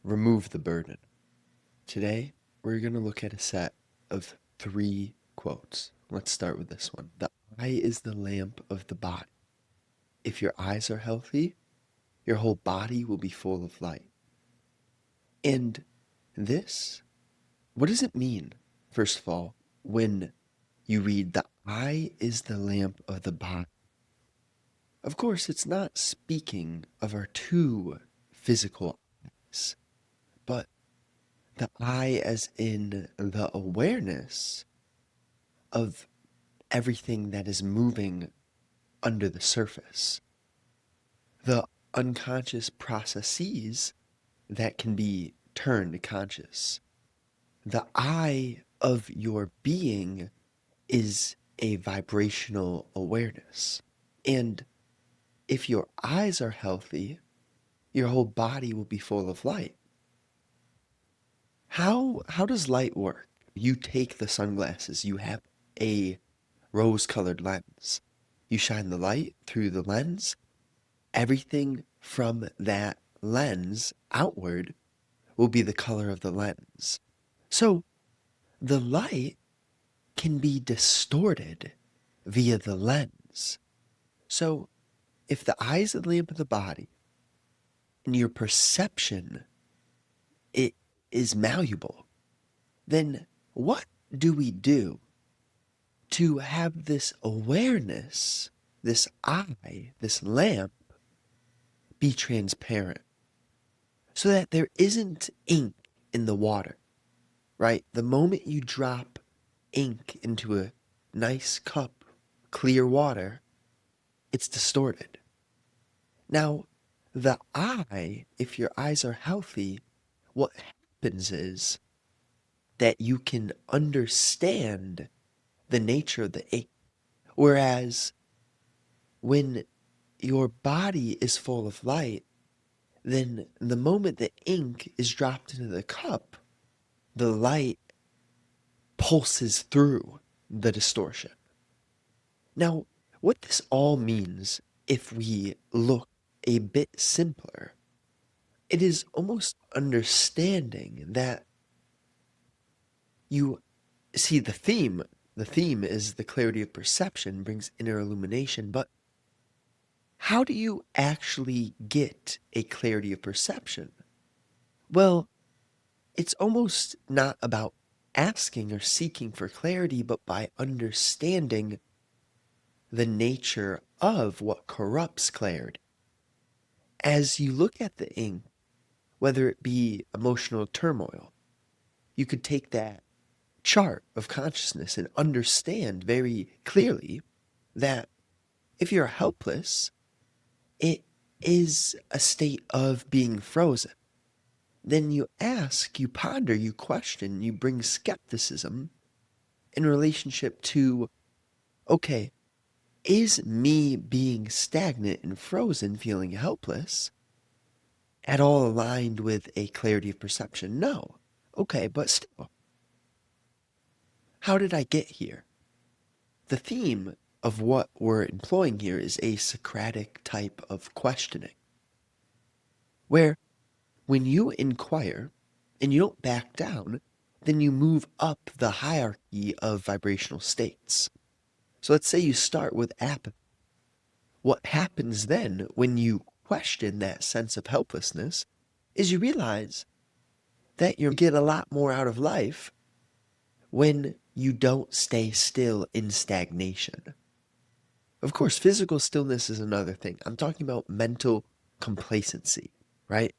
remove the burden. Today, we're going to look at a set of 3 quotes. Let's start with this one. The eye is the lamp of the body. If your eyes are healthy, your whole body will be full of light. And this, what does it mean, first of all, when you read the eye is the lamp of the body? Of course, it's not speaking of our two physical eyes, but the eye as in the awareness of everything that is moving under the surface, the unconscious processes that can be turned conscious. The eye of your being is a vibrational awareness. And if your eyes are healthy, your whole body will be full of light. How does light work? You take the sunglasses, you have a rose-colored lens. You shine the light through the lens. Everything from that lens outward will be the color of the lens. So the light can be distorted via the lens. So if the eye is the lamp of the body and your perception it is malleable, then what do we do to have this awareness, this eye, this lamp be transparent so that there isn't ink in the water, right? The moment you drop ink into a nice cup, clear water, it's distorted. Now, the eye, if your eyes are healthy, what happens is that you can understand the nature of the ink. Whereas when your body is full of light, then the moment the ink is dropped into the cup, the light pulses through the distortion. Now, what this all means, if we look a bit simpler, it is almost understanding that you see the theme. The theme is the clarity of perception brings inner illumination, but how do you actually get a clarity of perception? Well, it's almost not about asking or seeking for clarity, but by understanding the nature of what corrupts clarity. As you look at the ink, whether it be emotional turmoil, you could take that chart of consciousness and understand very clearly that if you're helpless, it is a state of being frozen. Then you ask, you ponder, you question, you bring skepticism in relationship to, okay, is me being stagnant and frozen, feeling helpless, at all aligned with a clarity of perception? No. Okay, but still, how did I get here? The theme of what we're employing here is a Socratic type of questioning, where when you inquire and you don't back down, then you move up the hierarchy of vibrational states. So let's say you start with apathy. What happens then when you question that sense of helplessness is you realize that you get a lot more out of life when you don't stay still in stagnation. Of course, physical stillness is another thing. I'm talking about mental complacency, right?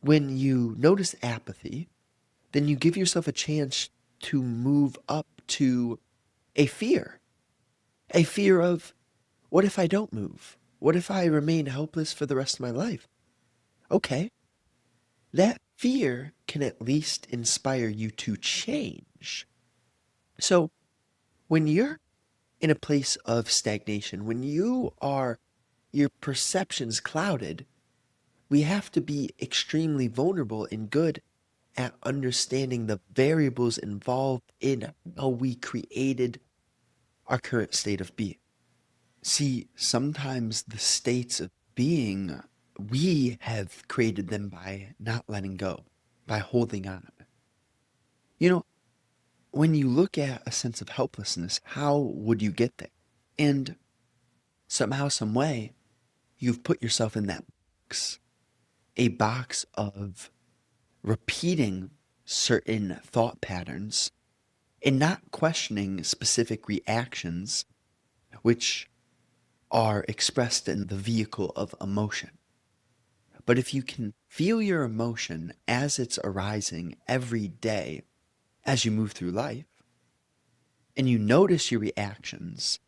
When you notice apathy, then you give yourself a chance to move up to a fear. A fear of, what if I don't move? What if I remain helpless for the rest of my life? Okay, that fear can at least inspire you to change. So, when you're in a place of stagnation, when your perception's clouded, we have to be extremely vulnerable and good at understanding the variables involved in how we created our current state of being. See, sometimes the states of being, we have created them by not letting go. by holding on. You know, when you look at a sense of helplessness, how would you get there? And somehow, some way, you've put yourself in that box, a box of repeating certain thought patterns and not questioning specific reactions which are expressed in the vehicle of emotion. But if you can feel your emotion as it's arising every day as you move through life, and you notice your reactions,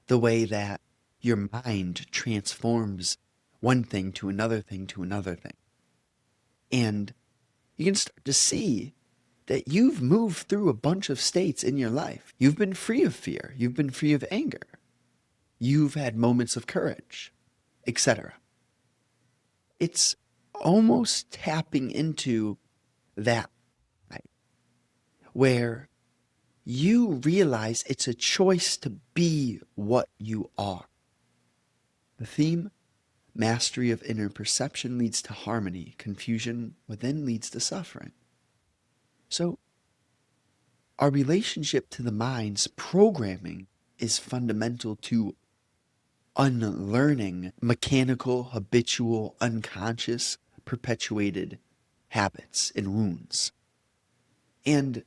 the way that your mind transforms one thing to another thing to another thing, and you can start to see that you've moved through a bunch of states in your life. You've been free of fear. You've been free of anger. You've had moments of courage, etc. It's almost tapping into that, right, where you realize it's a choice to be what you are. The theme, mastery of inner perception leads to harmony. Confusion within leads to suffering. So, our relationship to the mind's programming is fundamental to unlearning mechanical, habitual, unconscious, perpetuated habits and wounds. And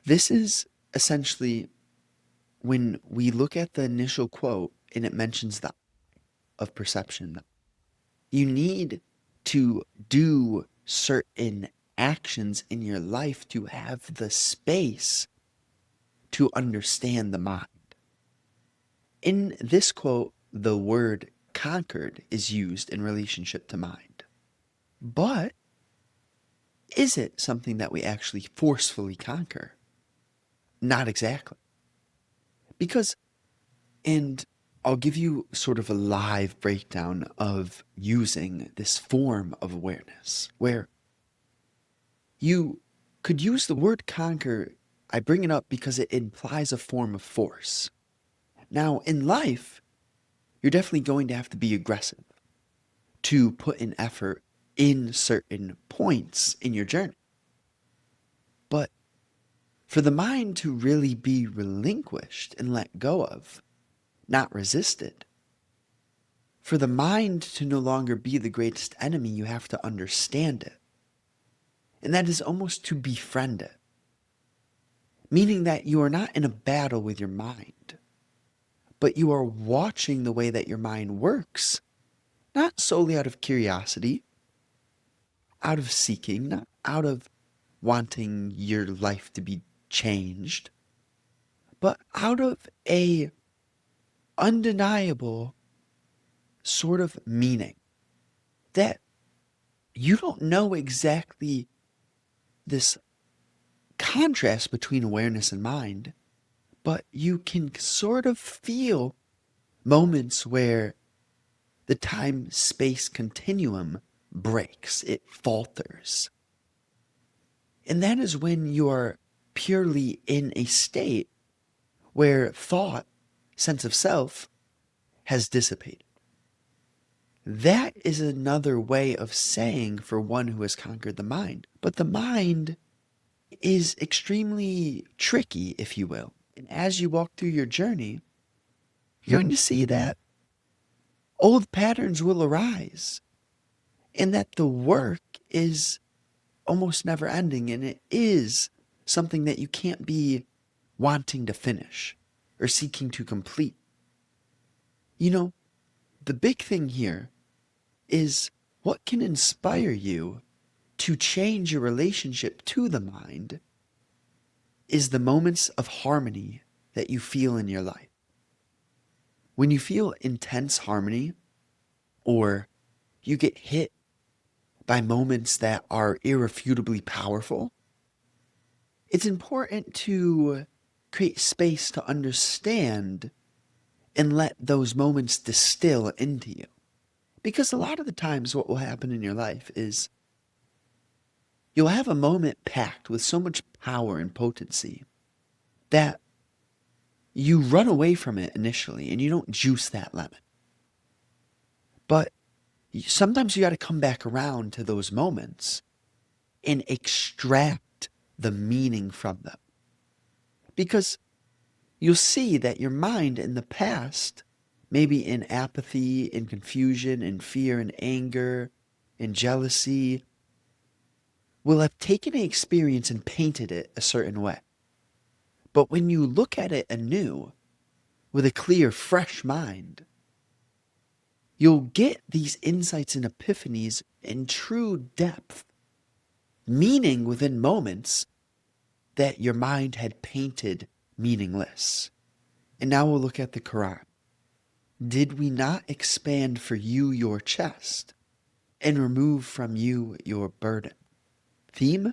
this is essentially when we look at the initial quote and it mentions the of perception. You need to do certain actions in your life to have the space to understand the mind. In this quote, the word conquered is used in relationship to mind. But is it something that we actually forcefully conquer? Not exactly. Because, and I'll give you sort of a live breakdown of using this form of awareness, where you could use the word conquer. I bring it up because it implies a form of force. Now, in life, you're definitely going to have to be aggressive to put in effort in certain points in your journey. But for the mind to really be relinquished and let go of, not resisted, for the mind to no longer be the greatest enemy, you have to understand it. And that is almost to befriend it, meaning that you are not in a battle with your mind, but you are watching the way that your mind works, not solely out of curiosity, out of seeking, not out of wanting your life to be changed, but out of a undeniable sort of meaning that you don't know exactly this contrast between awareness and mind, but you can sort of feel moments where the time-space continuum breaks, it falters. And that is when you are purely in a state where thought, sense of self, has dissipated. That is another way of saying for one who has conquered the mind. But the mind is extremely tricky, if you will. And as you walk through your journey, you're going to see that old patterns will arise and that the work is almost never ending, and it is something that you can't be wanting to finish or seeking to complete. You know, the big thing here is what can inspire you to change your relationship to the mind is the moments of harmony that you feel in your life. When you feel intense harmony, or you get hit by moments that are irrefutably powerful, it's important to create space to understand and let those moments distill into you. Because a lot of the times what will happen in your life is you'll have a moment packed with so much power and potency that you run away from it initially and you don't juice that lemon. But sometimes you got to come back around to those moments and extract the meaning from them. Because you'll see that your mind in the past, maybe in apathy, in confusion, in fear, in anger, in jealousy, will have taken an experience and painted it a certain way. But when you look at it anew, with a clear, fresh mind, you'll get these insights and epiphanies in true depth, meaning within moments that your mind had painted meaningless. And now we'll look at the Quran. Did we not expand for you your chest and remove from you your burden? Theme: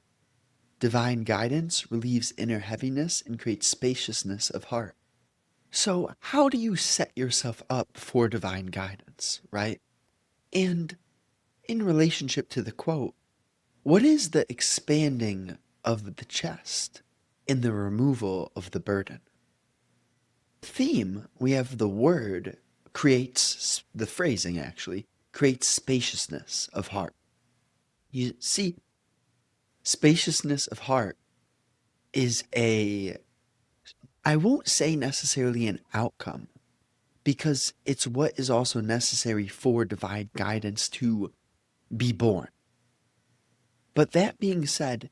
divine guidance relieves inner heaviness and creates spaciousness of heart. So, how do you set yourself up for divine guidance, right? And in relationship to the quote, what is the expanding of the chest and the removal of the burden? Theme, we have the word creates, the phrasing actually, creates spaciousness of heart. You see, spaciousness of heart is I won't say necessarily an outcome, because it's what is also necessary for divine guidance to be born. But that being said,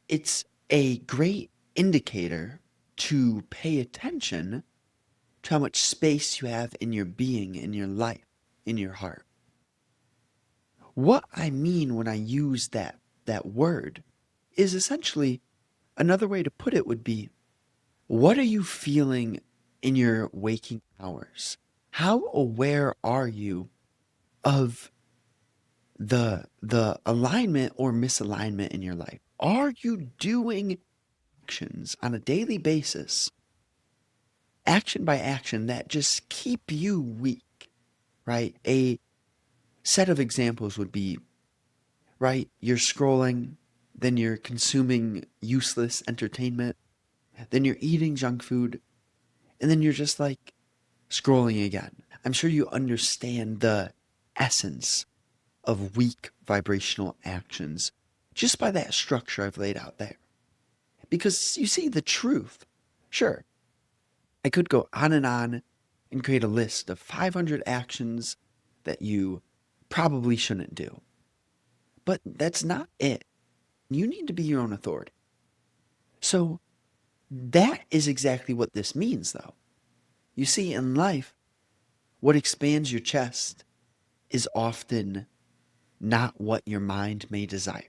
it's a great indicator to pay attention to how much space you have in your being, in your life, in your heart. What I mean when I use that word is essentially, another way to put it would be, what are you feeling in your waking hours? How aware are you of the alignment or misalignment in your life? Are you doing actions on a daily basis, action by action, that just keep you weak, right? A set of examples would be, right, you're scrolling, then you're consuming useless entertainment, then you're eating junk food, and then you're just like scrolling again. I'm sure you understand the essence of weak vibrational actions just by that structure I've laid out there. Because you see the truth. Sure, I could go on and create a list of 500 actions that you probably shouldn't do. But that's not it. You need to be your own authority. So that is exactly what this means, though. You see, in life, what expands your chest is often not what your mind may desire,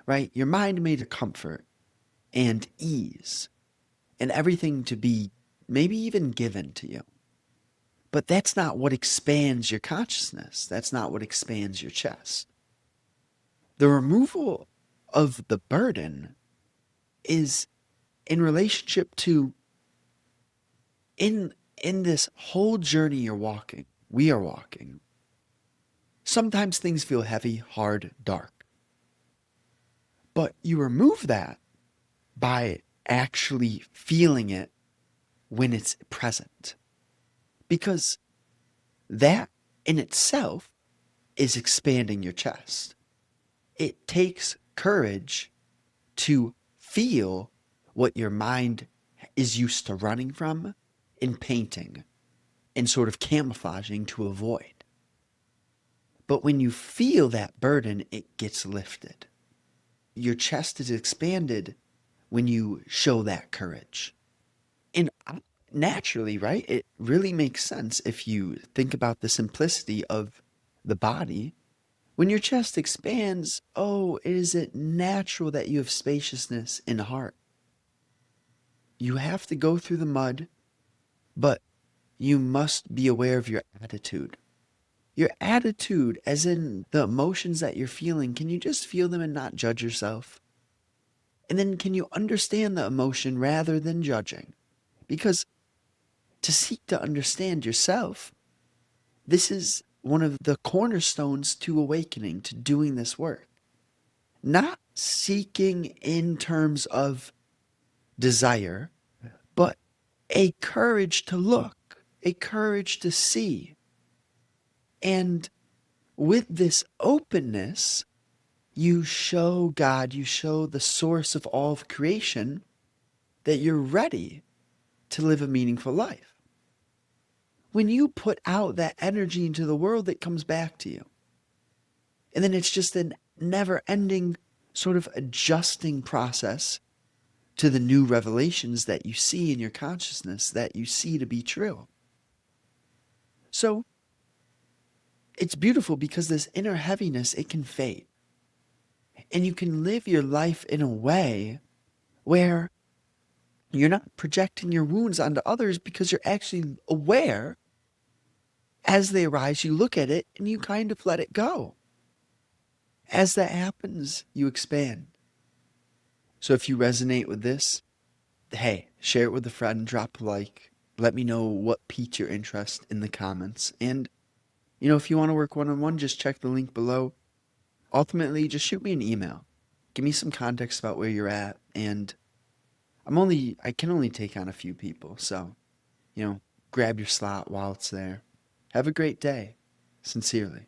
right? Your mind may desire comfort and ease and everything to be maybe even given to you. But that's not what expands your consciousness. That's not what expands your chest. The removal of the burden is in relationship to in this whole journey you're walking, we are walking. Sometimes things feel heavy, hard, dark. But you remove that by actually feeling it when it's present. Because that in itself is expanding your chest. It takes courage to feel what your mind is used to running from in painting and sort of camouflaging to avoid. But when you feel that burden, it gets lifted. Your chest is expanded when you show that courage. And naturally, right, it really makes sense if you think about the simplicity of the body. When your chest expands, oh, is it natural that you have spaciousness in the heart? You have to go through the mud, but you must be aware of your attitude. Your attitude, as in the emotions that you're feeling, can you just feel them and not judge yourself? And then can you understand the emotion rather than judging? Because to seek to understand yourself, this is one of the cornerstones to awakening, to doing this work. Not seeking in terms of desire, but a courage to look, a courage to see. And with this openness, You show God, you show the source of all of creation that you're ready to live a meaningful life. When you put out that energy into the world, it comes back to you. And then it's just a never ending sort of adjusting process to the new revelations that you see in your consciousness that you see to be true. So it's beautiful because this inner heaviness, it can fade. And you can live your life in a way where you're not projecting your wounds onto others because you're actually aware as they arise, you look at it and you kind of let it go. As that happens, you expand. So if you resonate with this, hey, share it with a friend, drop a like, let me know what piqued your interest in the comments. And, if you want to work one-on-one, just check the link below. Ultimately, just shoot me an email. Give me some context about where you're at. And I can only take on a few people. So, grab your slot while it's there. Have a great day. Sincerely.